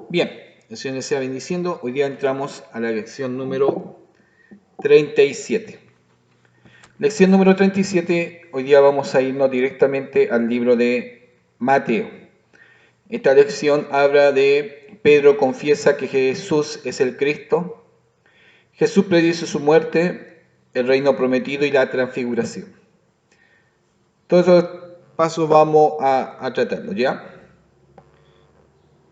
Bien, el Señor les sea bendiciendo. Hoy día entramos a la lección número 37. Lección número 37, hoy día vamos a irnos directamente al libro de Mateo. Esta lección habla de Pedro confiesa que Jesús es el Cristo. Jesús predice su muerte, el reino prometido y la transfiguración. Todos esos pasos vamos a tratarlos, ¿ya?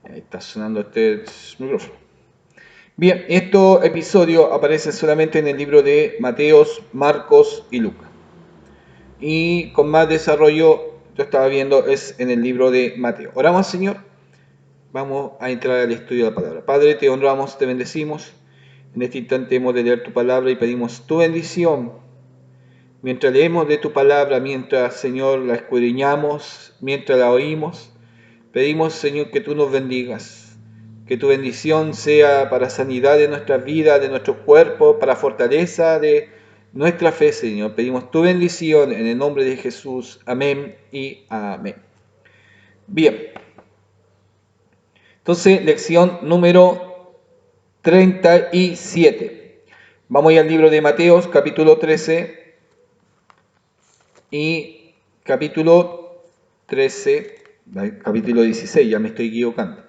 Ahí está sonando este micrófono. Bien, estos episodios aparecen solamente en el libro de Mateos, Marcos y Lucas. Y con más desarrollo, yo estaba viendo, es en el libro de Mateo. Oramos, Señor. Vamos a entrar al estudio de la palabra. Padre, te honramos, te bendecimos. En este instante hemos de leer tu palabra y pedimos tu bendición. Mientras leemos de tu palabra, mientras, Señor, la escudriñamos, mientras la oímos, pedimos, Señor, que tú nos bendigas. Que tu bendición sea para sanidad de nuestras vidas, de nuestro cuerpo, para fortaleza de nuestra fe, Señor. Pedimos tu bendición en el nombre de Jesús. Amén y amén. Bien. Entonces, lección número 37. Vamos al libro de Mateos, capítulo 13 y capítulo 13, capítulo 16, ya me estoy equivocando.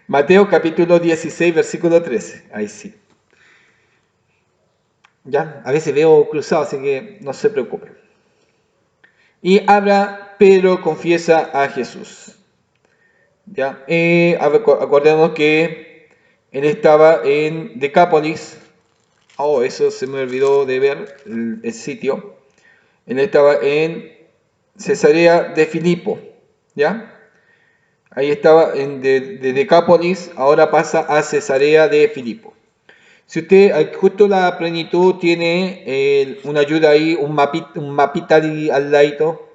Mateo capítulo 16, versículo 13. Ahí sí. Ya, a veces veo cruzado, así que no se preocupen. Y habla, Pedro confiesa a Jesús. Ya, acordemos que él estaba en Decápolis. Oh, eso se me olvidó de ver el sitio. Él estaba en Cesarea de Filipo. ¿Ya? Ahí estaba de Decápolis, ahora pasa a Cesarea de Filipo. Si usted, justo la plenitud tiene una ayuda ahí, un mapita al ladito,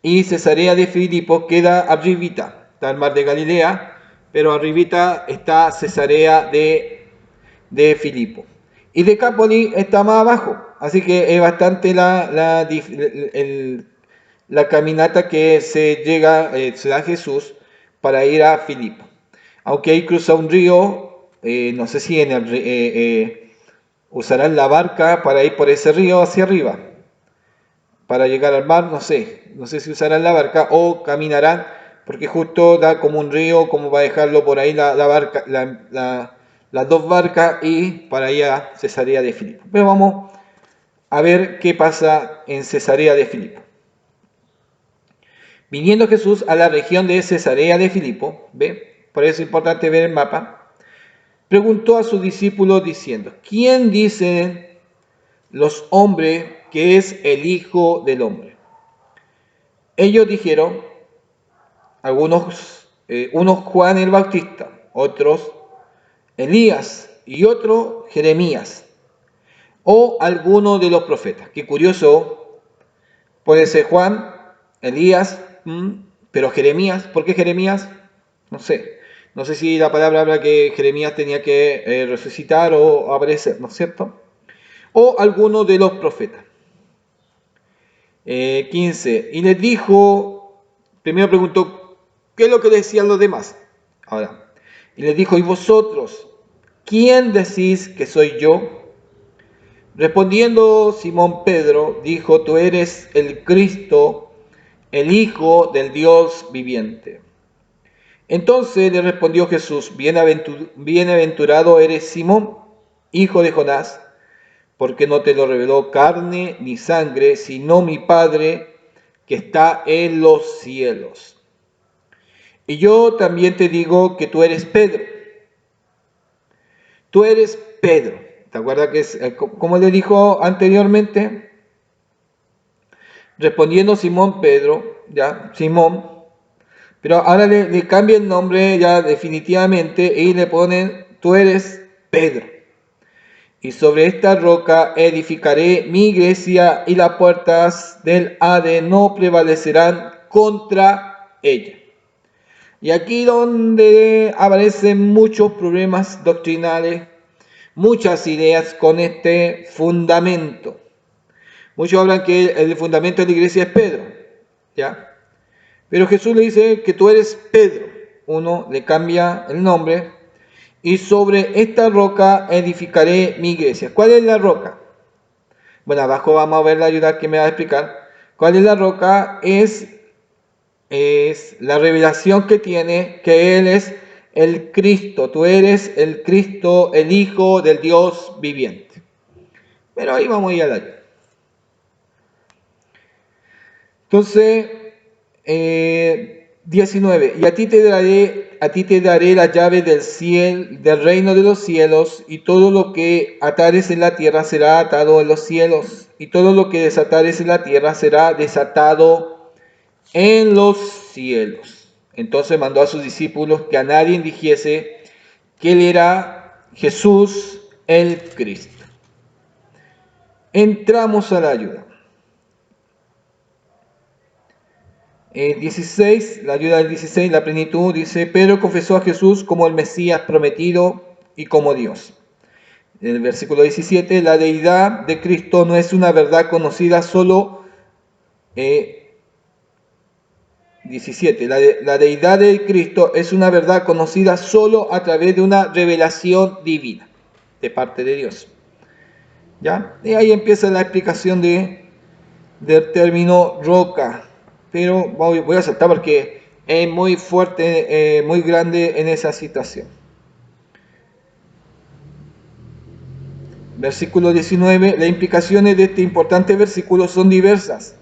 y Cesarea de Filipo queda arribita, está el mar de Galilea, pero arribita está Cesarea de Filipo. Y Decápolis está más abajo, así que es bastante la caminata que se da Jesús para ir a Filipo. Aunque ahí cruza un río, no sé si usarán la barca para ir por ese río hacia arriba, para llegar al mar, no sé si usarán la barca o caminarán, porque justo da como un río, como va a dejarlo por ahí la barca, las dos barcas y para ir a Cesarea de Filipo. Pero vamos a ver qué pasa en Cesarea de Filipo. Viniendo Jesús a la región de Cesarea de Filipo, ¿ve? Por eso es importante ver el mapa, preguntó a sus discípulos diciendo, ¿quién dicen los hombres que es el Hijo del Hombre? Ellos dijeron, unos Juan el Bautista, otros Elías y otro Jeremías, o alguno de los profetas. Qué curioso, puede ser Juan, Elías, pero Jeremías, ¿por qué Jeremías? No sé si la palabra habla que Jeremías tenía que resucitar o aparecer, ¿no es cierto? O alguno de los profetas. 15. Y les dijo, primero preguntó, ¿qué es lo que decían los demás? Ahora, y les dijo, ¿y vosotros, quién decís que soy yo? Respondiendo Simón Pedro, dijo, tú eres el Cristo, el Hijo del Dios viviente. Entonces le respondió Jesús, bienaventurado eres Simón, hijo de Jonás, porque no te lo reveló carne ni sangre, sino mi Padre que está en los cielos. Y yo también te digo que tú eres Pedro. Tú eres Pedro. ¿Te acuerdas cómo le dijo anteriormente? Respondiendo Simón Pedro, ya, Simón, pero ahora le cambia el nombre ya definitivamente y le ponen, tú eres Pedro. Y sobre esta roca edificaré mi iglesia y las puertas del Hades no prevalecerán contra ella. Y aquí donde aparecen muchos problemas doctrinales, muchas ideas con este fundamento. Muchos hablan que el fundamento de la iglesia es Pedro, ¿ya? Pero Jesús le dice que tú eres Pedro. 1 le cambia el nombre, y sobre esta roca edificaré mi iglesia. ¿Cuál es la roca? Bueno, abajo vamos a ver la ayuda que me va a explicar. ¿Cuál es la roca? Es la revelación que tiene que Él es el Cristo. Tú eres el Cristo, el Hijo del Dios viviente. Pero ahí vamos a ir a la ayuda. Entonces, 19. Y a ti te daré la llave del cielo, del reino de los cielos, y todo lo que atares en la tierra será atado en los cielos, y todo lo que desatares en la tierra será desatado en los cielos. Entonces mandó a sus discípulos que a nadie dijese que él era Jesús el Cristo. Entramos a la ayuda. 16, la ayuda del 16, la plenitud, dice: Pedro confesó a Jesús como el Mesías prometido y como Dios. En el versículo 17, la deidad de Cristo no es una verdad conocida solo. 17, la deidad de Cristo es una verdad conocida solo a través de una revelación divina de parte de Dios. ¿Ya? Y ahí empieza la explicación del término roca. Pero voy a saltar porque es muy fuerte, muy grande en esa situación. Versículo 19. Las implicaciones de este importante versículo son diversas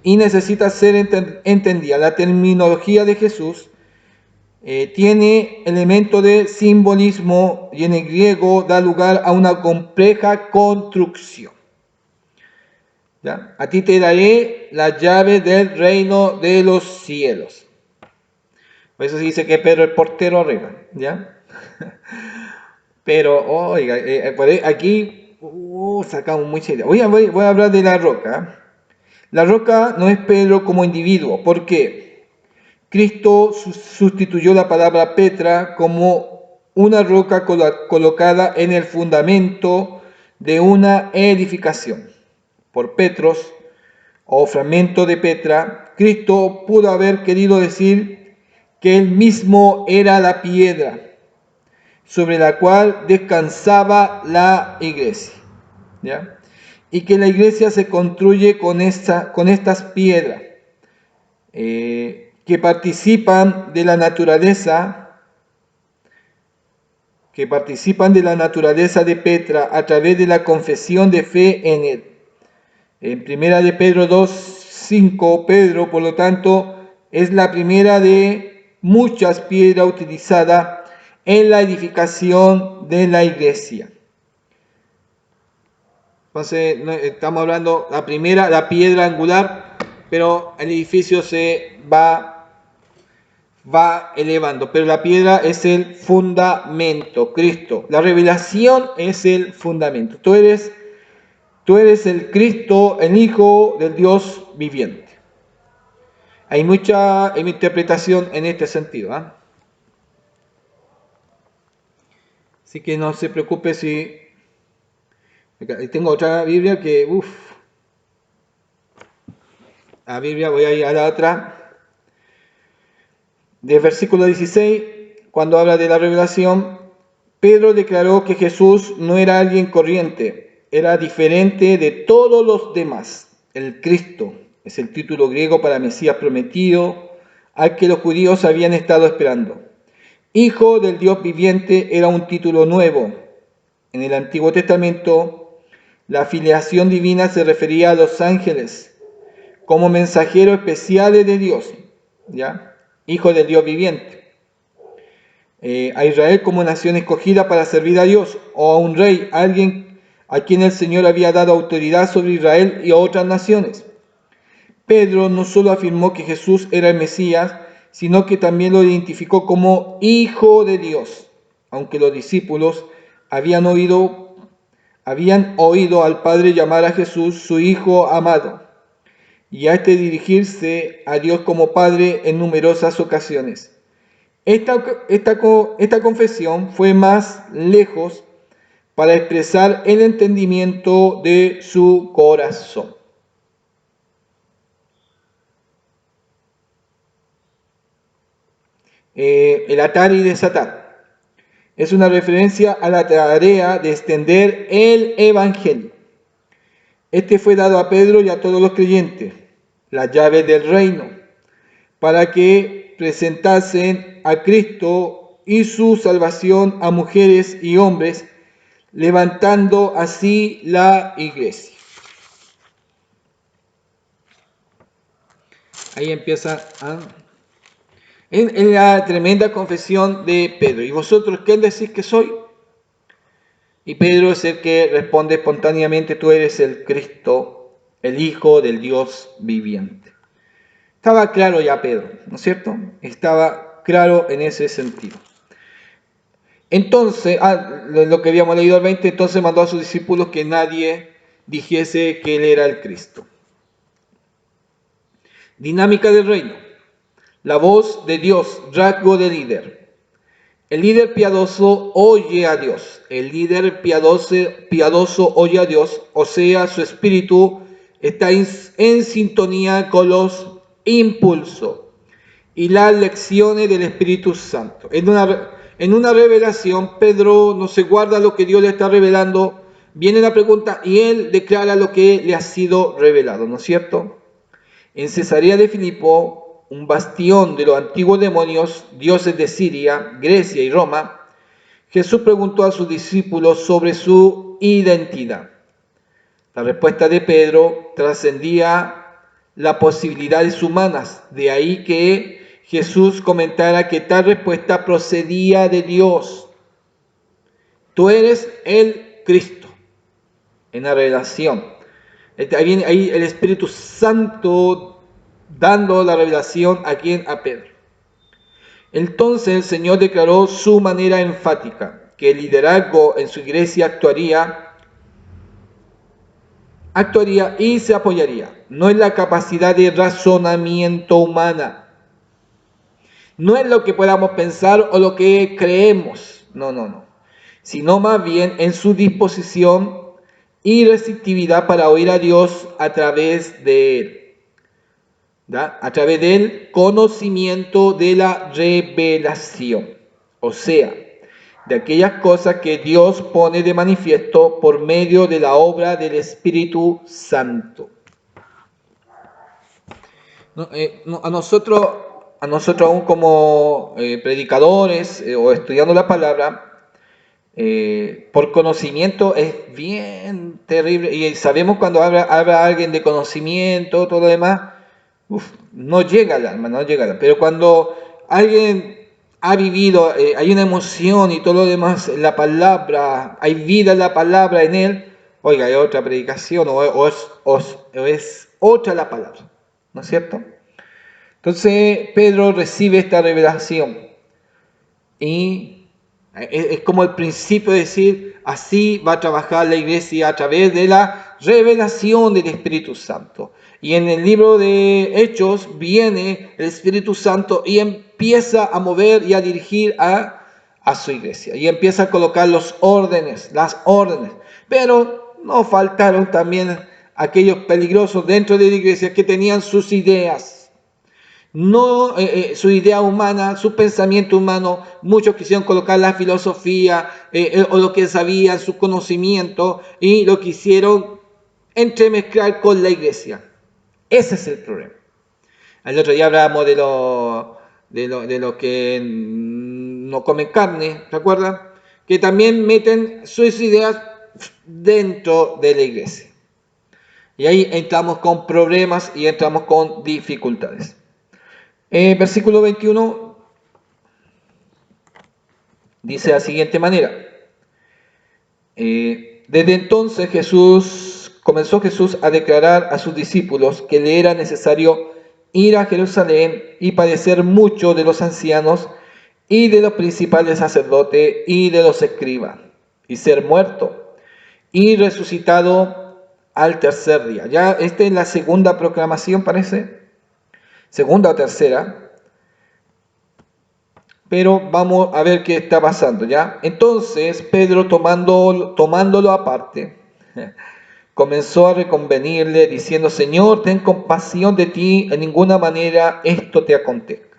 y necesita ser entendida. La terminología de Jesús tiene elemento de simbolismo y en el griego da lugar a una compleja construcción. ¿Ya? A ti te daré la llave del reino de los cielos. Por eso se dice que Pedro es portero arriba, ¿ya? Pero, oiga, aquí sacamos mucha idea. Voy a hablar de la roca. La roca no es Pedro como individuo. ¿Por qué? Cristo sustituyó la palabra Petra como una roca colocada en el fundamento de una edificación. Por Petros o fragmento de Petra, Cristo pudo haber querido decir que él mismo era la piedra sobre la cual descansaba la iglesia, ¿ya? Y que la iglesia se construye con estas piedras que participan de la naturaleza de Petra a través de la confesión de fe en él. En primera de Pedro 2:5, Pedro, por lo tanto, es la primera de muchas piedras utilizadas en la edificación de la iglesia. Entonces, estamos hablando, la primera, la piedra angular, pero el edificio se va elevando, pero la piedra es el fundamento, Cristo. La revelación es el fundamento. Tú eres el Cristo, el Hijo del Dios viviente. Hay mucha interpretación en este sentido. Así que no se preocupe si... Tengo otra Biblia que... La Biblia, voy a ir a la otra. Del versículo 16, cuando habla de la revelación, Pedro declaró que Jesús no era alguien corriente, era diferente de todos los demás. El Cristo es el título griego para Mesías prometido, al que los judíos habían estado esperando. Hijo del Dios viviente era un título nuevo. En el Antiguo Testamento, la filiación divina se refería a los ángeles como mensajeros especiales de Dios, ¿ya? Hijo del Dios viviente. A Israel como nación escogida para servir a Dios, o a un rey, alguien a quien el Señor había dado autoridad sobre Israel y a otras naciones. Pedro no solo afirmó que Jesús era el Mesías, sino que también lo identificó como Hijo de Dios, aunque los discípulos habían oído al Padre llamar a Jesús su Hijo amado, y a este dirigirse a Dios como Padre en numerosas ocasiones. Esta confesión fue más lejos para expresar el entendimiento de su corazón. el atar y desatar. Es una referencia a la tarea de extender el Evangelio. Este fue dado a Pedro y a todos los creyentes, la llave del reino, para que presentasen a Cristo y su salvación a mujeres y hombres, levantando así la iglesia. Ahí empieza en la tremenda confesión de Pedro. ¿Y vosotros quién decís que soy? Y Pedro es el que responde espontáneamente: tú eres el Cristo, el Hijo del Dios viviente. Estaba claro ya Pedro, ¿no es cierto? Estaba claro en ese sentido. Entonces, lo que habíamos leído al 20, entonces mandó a sus discípulos que nadie dijese que él era el Cristo. Dinámica del reino. La voz de Dios, rasgo de líder. El líder piadoso oye a Dios. El líder piadoso oye a Dios, o sea, su espíritu está en sintonía con los impulsos y las lecciones del Espíritu Santo. En una revelación, Pedro no se guarda lo que Dios le está revelando. Viene la pregunta y él declara lo que le ha sido revelado, ¿no es cierto? En Cesarea de Filipo, un bastión de los antiguos demonios, dioses de Siria, Grecia y Roma, Jesús preguntó a sus discípulos sobre su identidad. La respuesta de Pedro trascendía las posibilidades humanas, de ahí que Jesús comentara que tal respuesta procedía de Dios. Tú eres el Cristo, en la revelación. Ahí viene ahí el Espíritu Santo dando la revelación a Pedro. Entonces el Señor declaró su manera enfática, que el liderazgo en su iglesia actuaría y se apoyaría. No es la capacidad de razonamiento humana. No es lo que podamos pensar o lo que creemos. No. Sino más bien en su disposición y receptividad para oír a Dios a través de él. ¿Da? A través del conocimiento de la revelación. O sea, de aquellas cosas que Dios pone de manifiesto por medio de la obra del Espíritu Santo. A nosotros aún como predicadores o estudiando la palabra, por conocimiento es bien terrible, y sabemos cuando habla alguien de conocimiento, todo lo demás, no llega al alma, pero cuando alguien ha vivido, hay una emoción y todo lo demás, la palabra, hay vida en la palabra en él, oiga, hay otra predicación o es otra la palabra, ¿no es cierto? Entonces Pedro recibe esta revelación y es como el principio de decir, así va a trabajar la iglesia a través de la revelación del Espíritu Santo. Y en el libro de Hechos viene el Espíritu Santo y empieza a mover y a dirigir a su iglesia. Y empieza a colocar las órdenes. Pero no faltaron también aquellos peligrosos dentro de la iglesia que tenían sus ideas. No su idea humana, su pensamiento humano. Muchos quisieron colocar la filosofía o lo que sabían, su conocimiento, y lo quisieron entremezclar con la iglesia. Ese es el problema. El otro día hablábamos de lo que no comen carne, ¿se acuerdan? Que también meten sus ideas dentro de la iglesia. Y ahí entramos con problemas y entramos con dificultades. Versículo 21 dice de la siguiente manera. Desde entonces comenzó Jesús a declarar a sus discípulos que le era necesario ir a Jerusalén y padecer mucho de los ancianos y de los principales sacerdotes y de los escribas, y ser muerto y resucitado al tercer día. Ya esta es la segunda proclamación, parece. Segunda o tercera. Pero vamos a ver qué está pasando, ¿ya? Entonces Pedro, tomándolo aparte, comenzó a reconvenirle diciendo: Señor, ten compasión de ti, en ninguna manera esto te acontezca.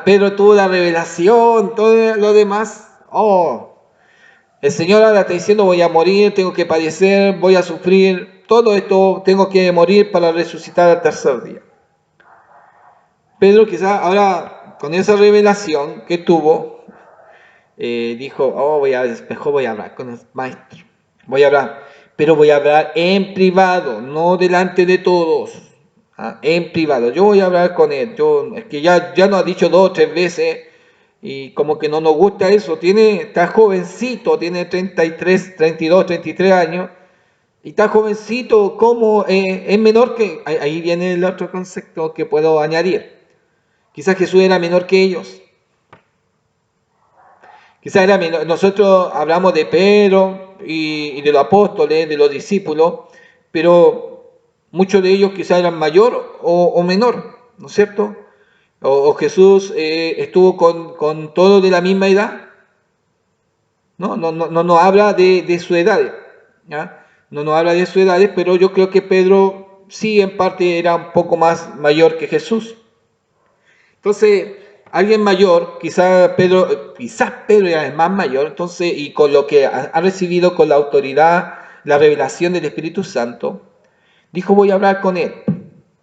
Pedro tuvo la revelación, todo lo demás. El Señor ahora está diciendo, voy a morir, tengo que padecer, voy a sufrir, todo esto tengo que morir para resucitar al tercer día. Pedro quizás ahora, con esa revelación que tuvo, dijo, mejor voy a hablar con el maestro, voy a hablar, pero voy a hablar en privado, no delante de todos, en privado, yo voy a hablar con él, es que ya nos ha dicho 2 o 3 veces, y como que no nos gusta eso, está jovencito, tiene 33, 32, 33 años, y está jovencito, ¿cómo es menor que...? Ahí viene el otro concepto que puedo añadir. Quizás Jesús era menor que ellos. Quizás era menor. Nosotros hablamos de Pedro y de los apóstoles, de los discípulos, pero muchos de ellos quizás eran mayor o menor, ¿no es cierto? O Jesús estuvo con todos de la misma edad. No nos habla de su edad, ¿ya? No nos habla de su edad, pero yo creo que Pedro sí en parte era un poco más mayor que Jesús. Entonces, alguien mayor, quizás Pedro ya es más mayor, entonces, y con lo que ha recibido con la autoridad, la revelación del Espíritu Santo, dijo, voy a hablar con él.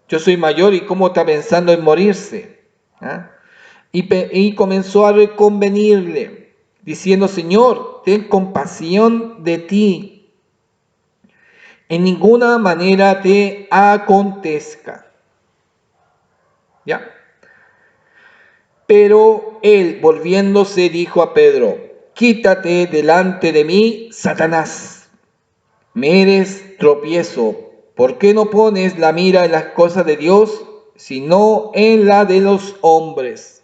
Yo soy mayor y cómo está pensando en morirse. ¿Ah? Y comenzó a reconvenirle, diciendo, Señor, ten compasión de ti. En ninguna manera te acontezca. ¿Ya? Pero él, volviéndose, dijo a Pedro, quítate delante de mí, Satanás. Me eres tropiezo. ¿Por qué no pones la mira en las cosas de Dios, sino en la de los hombres?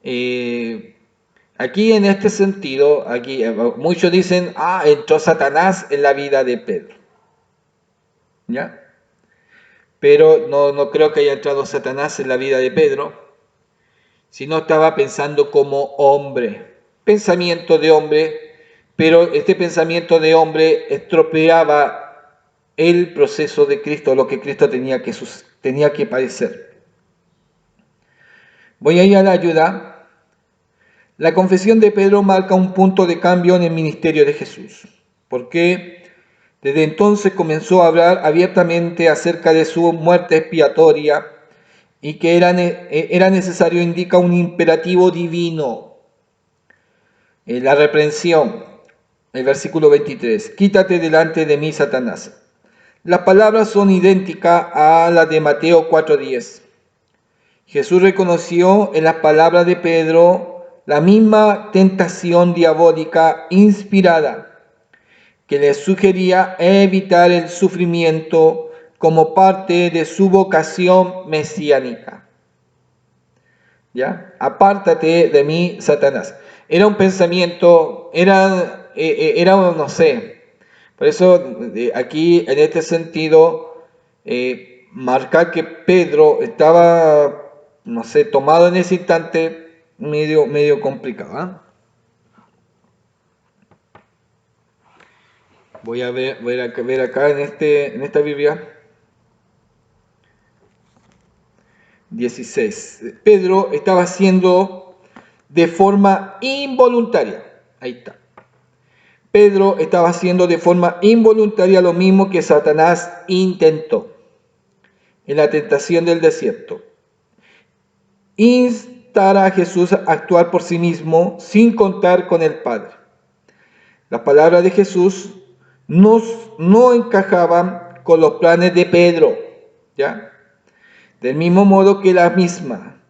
Aquí en este sentido, muchos dicen, entró Satanás en la vida de Pedro. ¿Ya? Pero no creo que haya entrado Satanás en la vida de Pedro, sino estaba pensando como hombre, pensamiento de hombre, pero este pensamiento de hombre estropeaba el proceso de Cristo, lo que Cristo tenía que padecer. Voy a ir a la ayuda. La confesión de Pedro marca un punto de cambio en el ministerio de Jesús, porque desde entonces comenzó a hablar abiertamente acerca de su muerte expiatoria y que era necesario, indica un imperativo divino. La reprensión, el versículo 23, quítate delante de mí, Satanás. Las palabras son idénticas a las de Mateo 4:10. Jesús reconoció en las palabras de Pedro la misma tentación diabólica inspirada que le sugería evitar el sufrimiento como parte de su vocación mesiánica. ¿Ya? Apártate de mí, Satanás. Era un pensamiento, no sé. Por eso aquí en este sentido, marcar que Pedro estaba, no sé, tomado en ese instante, medio complicado. Voy a ver acá en esta Biblia. 16. Pedro estaba haciendo de forma involuntaria. Ahí está. Pedro estaba haciendo de forma involuntaria lo mismo que Satanás intentó en la tentación del desierto. Instar a Jesús a actuar por sí mismo sin contar con el Padre. Las palabras de Jesús no encajaban con los planes de Pedro, ¿ya? Del mismo modo que la misma,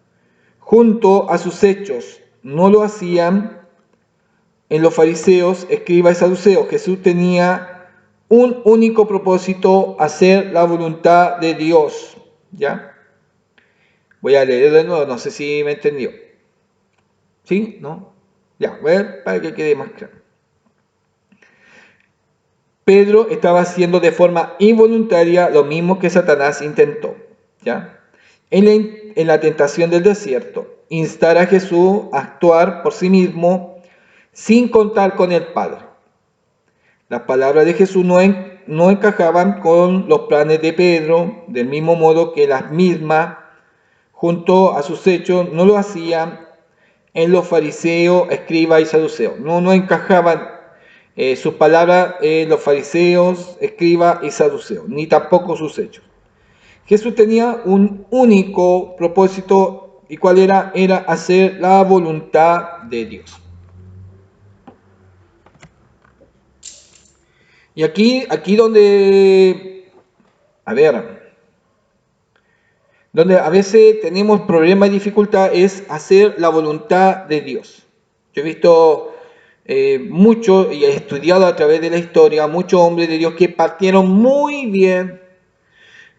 junto a sus hechos, no lo hacían en los fariseos, escribas y saduceos. Jesús tenía un único propósito, hacer la voluntad de Dios, ¿ya? Voy a leer de nuevo, no sé si me entendió. ¿Sí? ¿No? Ya, voy a ver para que quede más claro. Pedro estaba haciendo de forma involuntaria lo mismo que Satanás intentó, ¿ya? En la tentación del desierto, instar a Jesús a actuar por sí mismo sin contar con el Padre. Las palabras de Jesús no no encajaban con los planes de Pedro, del mismo modo que las mismas, junto a sus hechos, no lo hacían en los fariseos, escribas y saduceos. No encajaban sus palabras en los fariseos, escribas y saduceos, ni tampoco sus hechos. Jesús tenía un único propósito, ¿y cuál era? Era hacer la voluntad de Dios. Y aquí donde a veces tenemos problemas y dificultad es hacer la voluntad de Dios. Yo he visto mucho y he estudiado a través de la historia muchos hombres de Dios que partieron muy bien,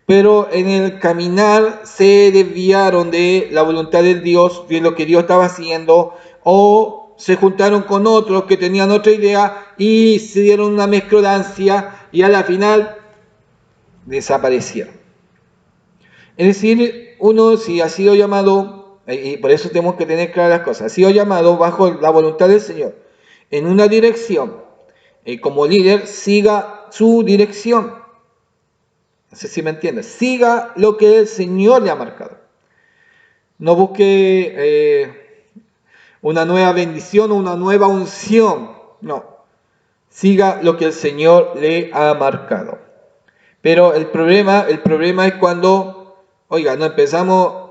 pero en el caminar se desviaron de la voluntad de Dios, de lo que Dios estaba haciendo, o se juntaron con otros que tenían otra idea y se dieron una mezcolancia y a la final desaparecieron. Es decir, uno si ha sido llamado, y por eso tenemos que tener claras las cosas, ha sido llamado bajo la voluntad del Señor en una dirección, como líder, siga su dirección. No sé si me entiendes. Siga lo que el Señor le ha marcado. No busque una nueva bendición o una nueva unción. No. Siga lo que el Señor le ha marcado. Pero el problema es cuando, oiga, no empezamos,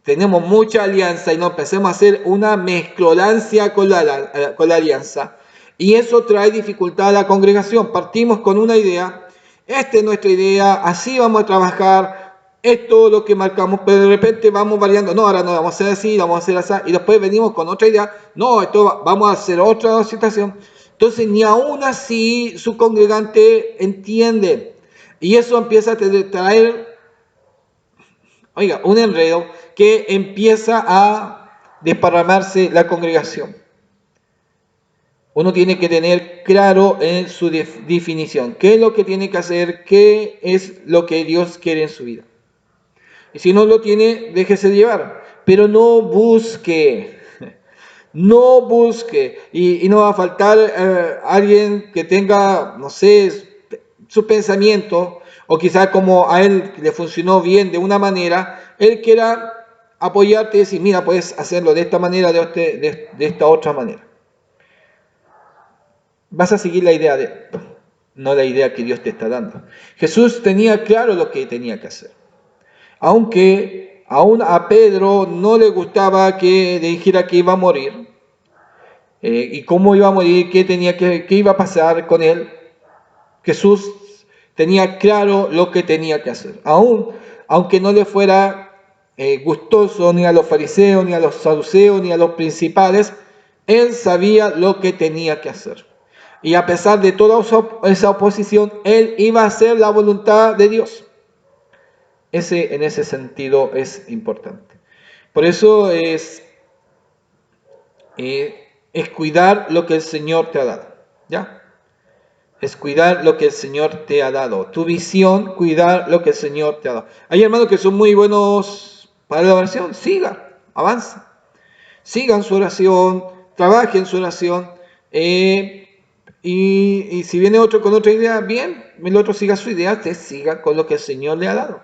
tenemos mucha alianza y no empecemos a hacer una mezcolancia con la alianza. Y eso trae dificultad a la congregación. Partimos con una idea. Esta es nuestra idea, así vamos a trabajar, esto es lo que marcamos, pero de repente vamos variando, no, ahora no vamos a hacer así, vamos a hacer así, y después venimos con otra idea, no, esto vamos a hacer otra situación. Entonces, ni aún así su congregante entiende, y eso empieza a traer, oiga, un enredo que empieza a desparramarse la congregación. Uno tiene que tener claro en su definición qué es lo que tiene que hacer, qué es lo que Dios quiere en su vida. Y si no lo tiene, déjese llevar, pero no busque, y no va a faltar alguien que tenga, no sé, su pensamiento, o quizás como a él le funcionó bien de una manera, él quiera apoyarte y decir, mira, puedes hacerlo de esta manera, de esta otra manera. Vas a seguir la idea de él, no la idea que Dios te está dando. Jesús tenía claro lo que tenía que hacer. Aunque aún a Pedro no le gustaba que le dijera que iba a morir, y cómo iba a morir, qué iba a pasar con él, Jesús tenía claro lo que tenía que hacer. Aunque no le fuera gustoso ni a los fariseos, ni a los saduceos, ni a los principales, él sabía lo que tenía que hacer. Y a pesar de toda esa oposición, él iba a hacer la voluntad de Dios. En ese sentido es importante. Por eso es cuidar lo que el Señor te ha dado. ¿Ya? Es cuidar lo que el Señor te ha dado. Tu visión, cuidar lo que el Señor te ha dado. Hay hermanos que son muy buenos para la oración. Siga, avanza. Sigan su oración, trabajen su oración. Y si viene otro con otra idea, bien, el otro siga su idea, usted siga con lo que el Señor le ha dado.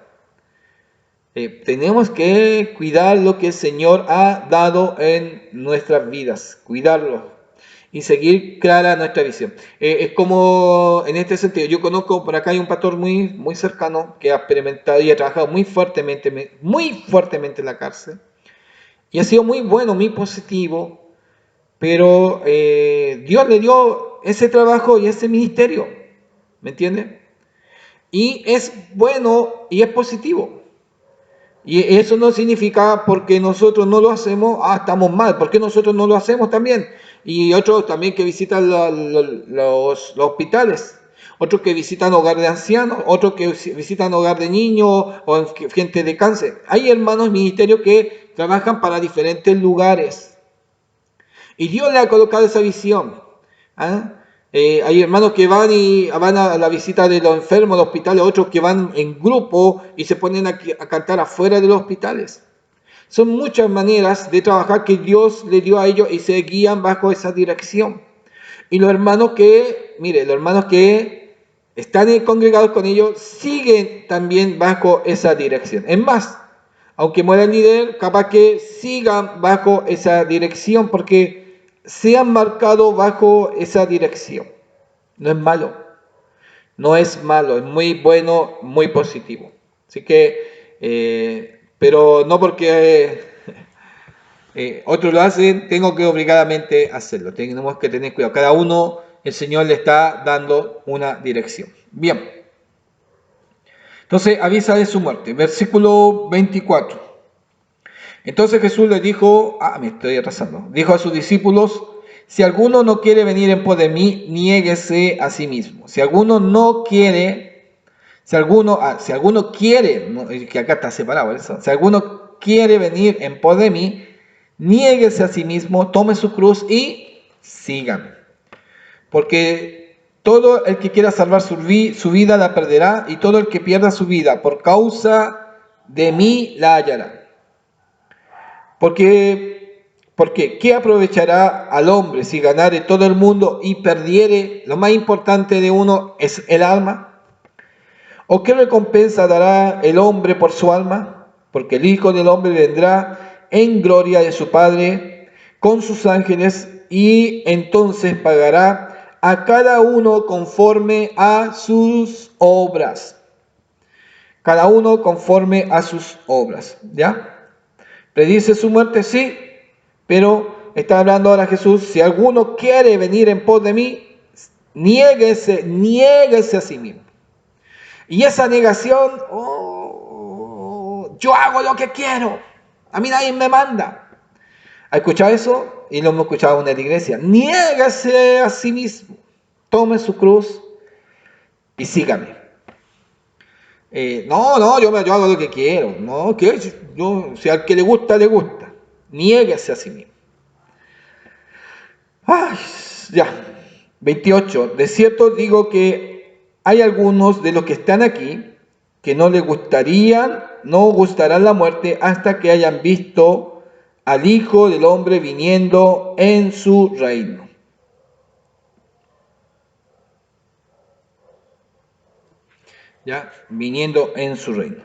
Tenemos que cuidar lo que el Señor ha dado en nuestras vidas, cuidarlo y seguir clara nuestra visión. Es como en este sentido, yo conozco, por acá hay un pastor muy cercano que ha experimentado y ha trabajado muy fuertemente en la cárcel y ha sido muy bueno, muy positivo, pero Dios le dio ese trabajo y ese ministerio, ¿me entiende? Y es bueno y es positivo. Y eso no significa porque nosotros no lo hacemos, estamos mal, porque nosotros no lo hacemos también. Y otros también que visitan los hospitales, otros que visitan hogar de ancianos, otros que visitan hogar de niños o gente de cáncer. Hay hermanos ministerios que trabajan para diferentes lugares. Y Dios le ha colocado esa visión. Hay hermanos que van a la visita de los enfermos de los hospitales, otros que van en grupo y se ponen a cantar afuera de los hospitales. Son muchas maneras de trabajar que Dios le dio a ellos y se guían bajo esa dirección. Y los hermanos que están congregados con ellos, siguen también bajo esa dirección. Es más, aunque muera el líder, capaz que sigan bajo esa dirección porque se han marcado bajo esa dirección. No es malo, no es malo, es muy bueno, muy positivo. Así que, pero no porque otros lo hacen, tengo que obligadamente hacerlo. Tenemos que tener cuidado. Cada uno, el Señor le está dando una dirección. Bien. Entonces avisa de su muerte. Versículo 24. Entonces Jesús le dijo, me estoy atrasando, dijo a sus discípulos, si alguno no quiere venir en pos de mí, niéguese a sí mismo. Si alguno no quiere, si alguno quiere, no, que acá está separado eso, si alguno quiere venir en pos de mí, niéguese a sí mismo, tome su cruz y sígame. Porque todo el que quiera salvar su vida la perderá, y todo el que pierda su vida por causa de mí la hallará. Porque ¿qué aprovechará al hombre si ganare todo el mundo y perdiere lo más importante de uno, es el alma? ¿O qué recompensa dará el hombre por su alma? Porque el Hijo del Hombre vendrá en gloria de su Padre con sus ángeles, y entonces pagará a cada uno conforme a sus obras. Cada uno conforme a sus obras, ¿ya? ¿Predice su muerte? Sí, pero está hablando ahora Jesús, si alguno quiere venir en pos de mí, niéguese a sí mismo. Y esa negación, yo hago lo que quiero, a mí nadie me manda. ¿Ha escuchado eso? Y lo hemos escuchado en la iglesia. Niégase a sí mismo, tome su cruz y sígame. Yo hago lo que quiero. No, si al que le gusta, le gusta. Niéguese a sí mismo. Ya. 28. De cierto digo que hay algunos de los que están aquí que no gustarán la muerte hasta que hayan visto al Hijo del Hombre viniendo en su reino. Ya, viniendo en su reino.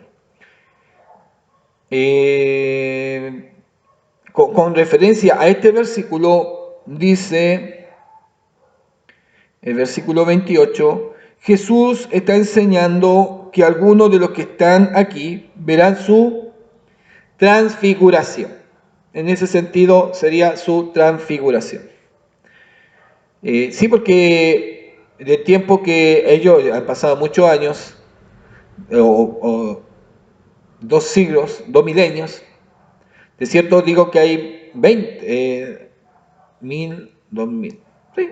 Con referencia a este versículo, dice el versículo 28, Jesús está enseñando que algunos de los que están aquí verán su transfiguración. En ese sentido sería su transfiguración. Sí, porque de tiempo que ellos han pasado muchos años, o 2 siglos, 2 milenios, de cierto digo que hay 20, 2000, sí,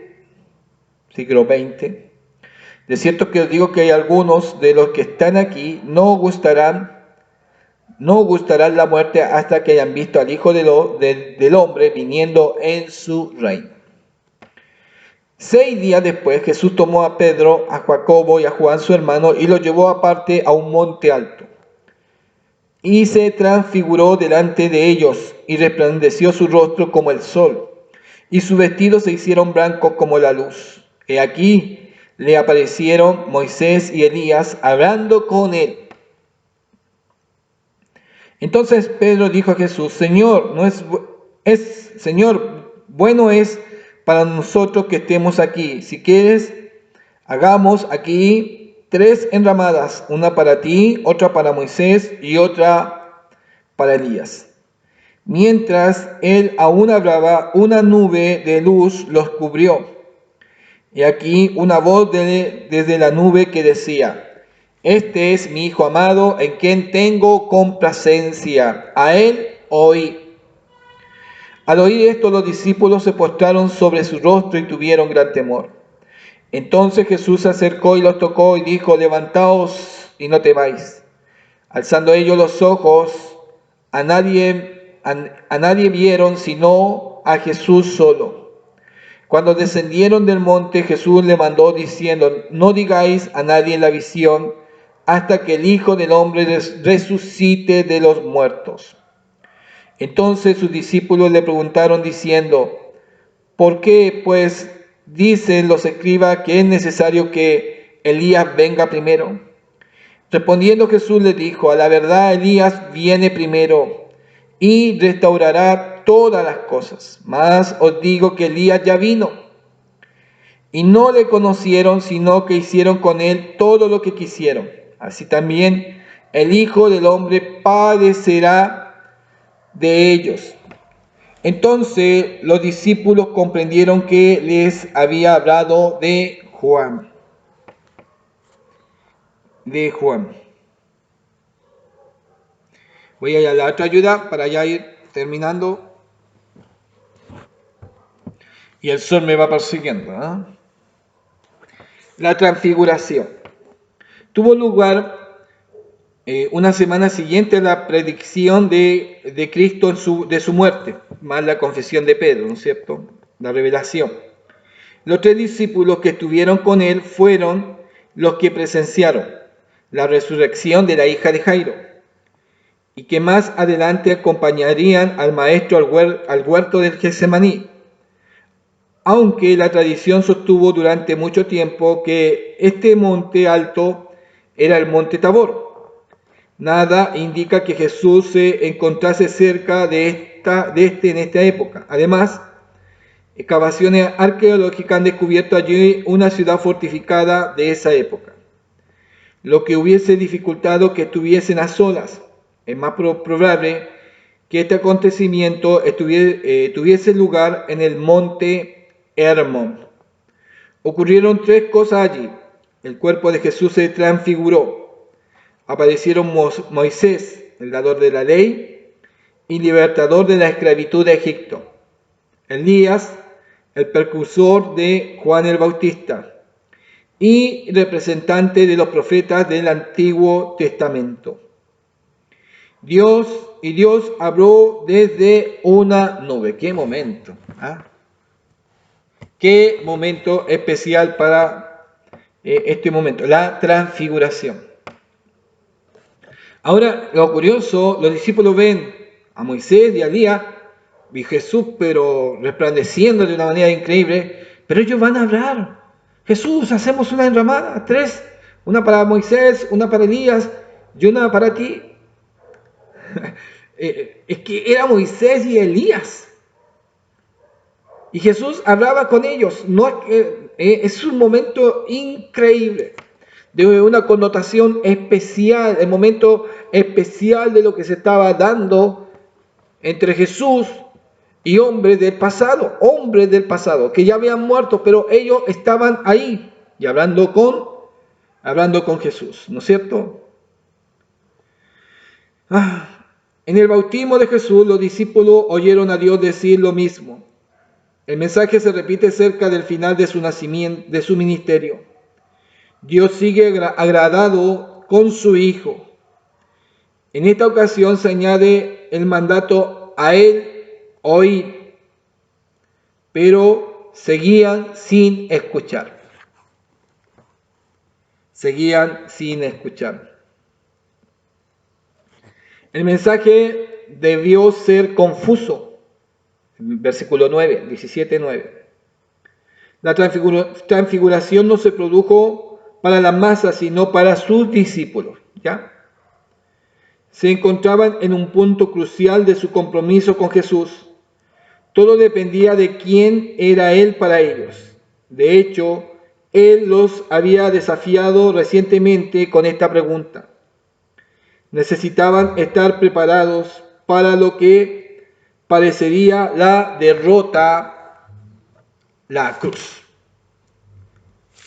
siglo 20. De cierto que os digo que hay algunos de los que están aquí no gustarán la muerte hasta que hayan visto al Hijo del Hombre viniendo en su reino. 6 días después Jesús tomó a Pedro, a Jacobo y a Juan su hermano y los llevó aparte a un monte alto. Y se transfiguró delante de ellos, y resplandeció su rostro como el sol, y sus vestidos se hicieron blancos como la luz. He aquí le aparecieron Moisés y Elías hablando con él. Entonces Pedro dijo a Jesús, Señor, bueno es para nosotros que estemos aquí. Si quieres, hagamos aquí 3 enramadas, una para ti, otra para Moisés y otra para Elías. Mientras él aún hablaba, una nube de luz los cubrió. Y aquí una voz desde la nube que decía, este es mi Hijo amado, en quien tengo complacencia. A él oí. Al oír esto, los discípulos se postraron sobre su rostro y tuvieron gran temor. Entonces Jesús se acercó y los tocó y dijo, levantaos y no temáis. Alzando ellos los ojos, a nadie vieron sino a Jesús solo. Cuando descendieron del monte, Jesús le mandó diciendo, no digáis a nadie la visión hasta que el Hijo del Hombre resucite de los muertos. Entonces sus discípulos le preguntaron diciendo, ¿por qué pues dicen los escribas que es necesario que Elías venga primero? Respondiendo Jesús les dijo, a la verdad Elías viene primero y restaurará todas las cosas. Mas os digo que Elías ya vino y no le conocieron, sino que hicieron con él todo lo que quisieron. Así también el Hijo del Hombre padecerá de ellos. Entonces los discípulos comprendieron que les había hablado de Juan. Voy a ir a la otra ayuda para ya ir terminando. Y el sol me va persiguiendo, ¿eh? La transfiguración. Tuvo lugar una semana siguiente a la predicción de Cristo de su muerte, más la confesión de Pedro, ¿no es cierto? La revelación. Los 3 discípulos que estuvieron con él fueron los que presenciaron la resurrección de la hija de Jairo y que más adelante acompañarían al maestro al huerto del Getsemaní, aunque la tradición sostuvo durante mucho tiempo que este monte alto era el monte Tabor. Nada indica que Jesús se encontrase cerca de en esta época. Además, excavaciones arqueológicas han descubierto allí una ciudad fortificada de esa época, lo que hubiese dificultado que estuviesen a solas. Es más probable que este acontecimiento tuviese lugar en el monte Hermón. Ocurrieron 3 cosas allí. El cuerpo de Jesús se transfiguró. Aparecieron Moisés, el dador de la ley y libertador de la esclavitud de Egipto. Elías, el precursor de Juan el Bautista y representante de los profetas del Antiguo Testamento. Dios habló desde una nube. ¡Qué momento! ¿Ah? ¡Qué momento especial para este momento! La transfiguración. Ahora, lo curioso, los discípulos ven a Moisés y a Elías, y Jesús, pero resplandeciendo de una manera increíble, pero ellos van a hablar. Jesús, hacemos una enramada, 3, una para Moisés, una para Elías y una para ti. Es que era Moisés y Elías. Y Jesús hablaba con ellos. No, es un momento increíble, de una connotación especial, el momento especial de lo que se estaba dando entre Jesús y hombres del pasado, que ya habían muerto, pero ellos estaban ahí y hablando con Jesús, ¿no es cierto? En el bautismo de Jesús, los discípulos oyeron a Dios decir lo mismo. El mensaje se repite cerca del final de su nacimiento, de su ministerio. Dios sigue agradado con su Hijo. En esta ocasión se añade el mandato a él oír, pero seguían sin escuchar. El mensaje debió ser confuso. Versículo 9, 17:9. La transfiguración no se produjo para la masa, sino para sus discípulos. ¿Ya? Se encontraban en un punto crucial de su compromiso con Jesús. Todo dependía de quién era Él para ellos. De hecho, Él los había desafiado recientemente con esta pregunta. Necesitaban estar preparados para lo que parecería la derrota, la cruz.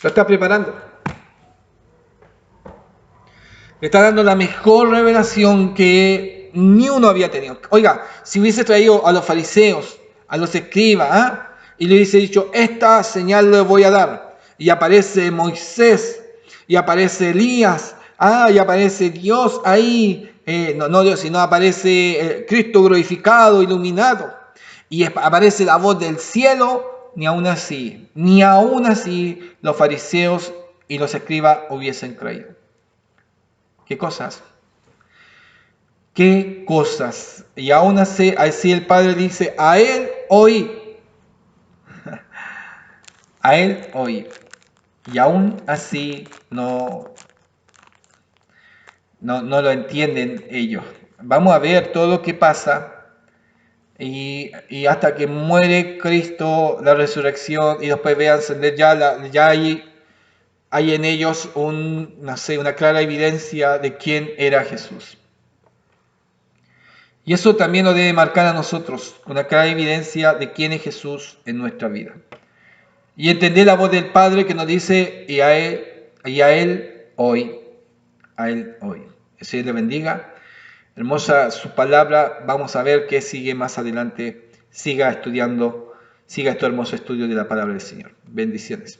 Lo está preparando. Le está dando la mejor revelación que ni uno había tenido. Oiga, si hubiese traído a los fariseos, a los escribas, y le hubiese dicho, esta señal le voy a dar, y aparece Moisés, y aparece Elías, y aparece Dios ahí, no Dios, sino aparece Cristo glorificado, iluminado, y aparece la voz del cielo, ni aún así los fariseos y los escribas hubiesen creído. ¿Qué cosas? ¿Qué cosas? Y aún así el Padre dice, a Él oí. A Él oí. y aún así no lo entienden ellos. Vamos a ver todo lo que pasa y hasta que muere Cristo, la resurrección, y después vean ya hay en ellos no sé, una clara evidencia de quién era Jesús. Y eso también nos debe marcar a nosotros, una clara evidencia de quién es Jesús en nuestra vida. Y entender la voz del Padre que nos dice, y a Él hoy, a Él hoy. Que el Señor le bendiga. Hermosa su palabra. Vamos a ver qué sigue más adelante. Siga estudiando, siga este hermoso estudio de la palabra del Señor. Bendiciones.